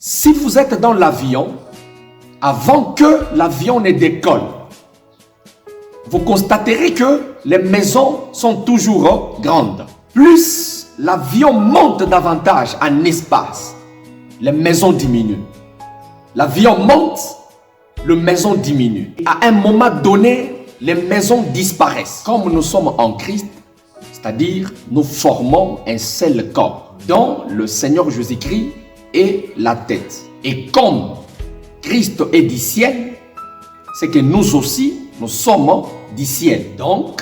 Si vous êtes dans l'avion, avant que l'avion ne décolle, vous constaterez que les maisons sont toujours grandes. Plus l'avion monte davantage en espace, les maisons diminuent. L'avion monte, les maisons diminuent. À un moment donné, les maisons disparaissent. Comme nous sommes en Christ, c'est-à-dire nous formons un seul corps, dont le Seigneur Jésus-Christ est la tête. Et comme Christ est du ciel, c'est que nous aussi, nous sommes du ciel. Donc,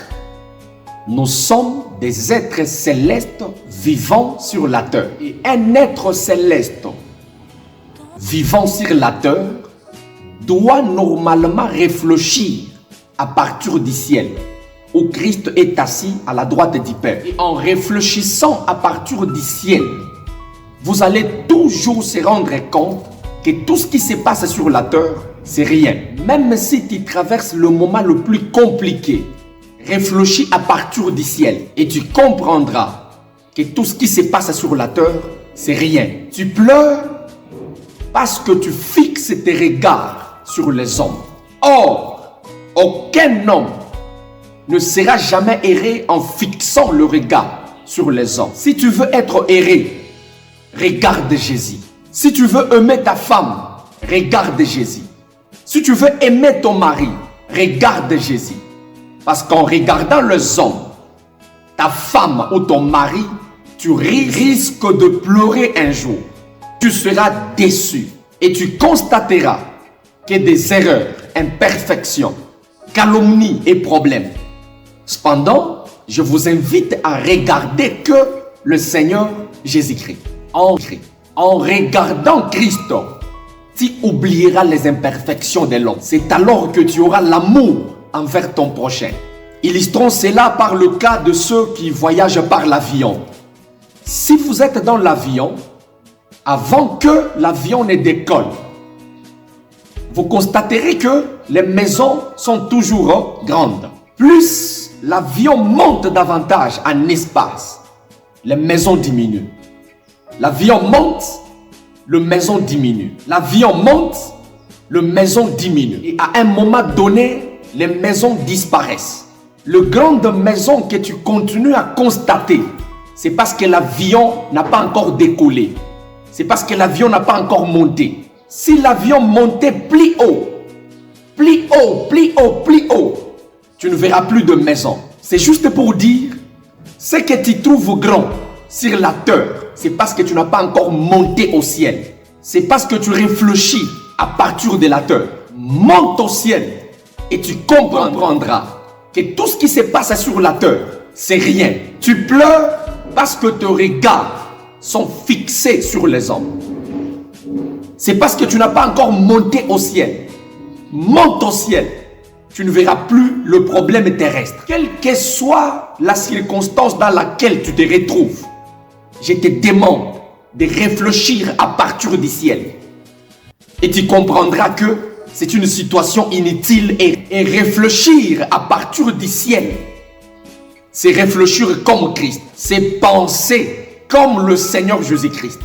nous sommes des êtres célestes vivant sur la terre. Et un être céleste vivant sur la terre doit normalement réfléchir à partir du ciel, où Christ est assis à la droite du Père. Et en réfléchissant à partir du ciel, vous allez toujours se rendre compte que tout ce qui se passe sur la terre, c'est rien. Même si tu traverses le moment le plus compliqué, réfléchis à partir du ciel et tu comprendras que tout ce qui se passe sur la terre, c'est rien. Tu pleures parce que tu fixes tes regards sur les hommes. Or, aucun homme ne sera jamais erré en fixant le regard sur les hommes. Si tu veux être erré, regarde Jésus. Si tu veux aimer ta femme, regarde Jésus. Si tu veux aimer ton mari, regarde Jésus. Parce qu'en regardant les hommes, ta femme ou ton mari, tu risques de pleurer un jour. Tu seras déçu et tu constateras que des erreurs, imperfections, calomnies et problèmes. Cependant, je vous invite à regarder que le Seigneur Jésus-Christ. En regardant Christ, tu oublieras les imperfections de l'homme. C'est alors que tu auras l'amour envers ton prochain. Illustrons cela par le cas de ceux qui voyagent par l'avion. Si vous êtes dans l'avion, avant que l'avion ne décolle, vous constaterez que les maisons sont toujours grandes. Plus l'avion monte davantage en espace, les maisons diminuent. L'avion monte, les maisons diminuent. L'avion monte, les maisons diminuent. Et à un moment donné, les maisons disparaissent. Les grandes maisons que tu continues à constater, c'est parce que l'avion n'a pas encore décollé. C'est parce que l'avion n'a pas encore monté. Si l'avion montait plus haut, plus haut, plus haut, plus haut, tu ne verras plus de maisons. C'est juste pour dire, ce que tu trouves grand sur la terre, c'est parce que tu n'as pas encore monté au ciel. C'est parce que tu réfléchis à partir de la terre. Monte au ciel et tu comprendras que tout ce qui se passe sur la terre, c'est rien. Tu pleures parce que tes regards sont fixés sur les hommes. C'est parce que tu n'as pas encore monté au ciel. Monte au ciel. Tu ne verras plus le problème terrestre. Quelle que soit la circonstance dans laquelle tu te retrouves, je te demande de réfléchir à partir du ciel. Et tu comprendras que c'est une situation inutile et réfléchir à partir du ciel, c'est réfléchir comme Christ. C'est penser comme le Seigneur Jésus-Christ.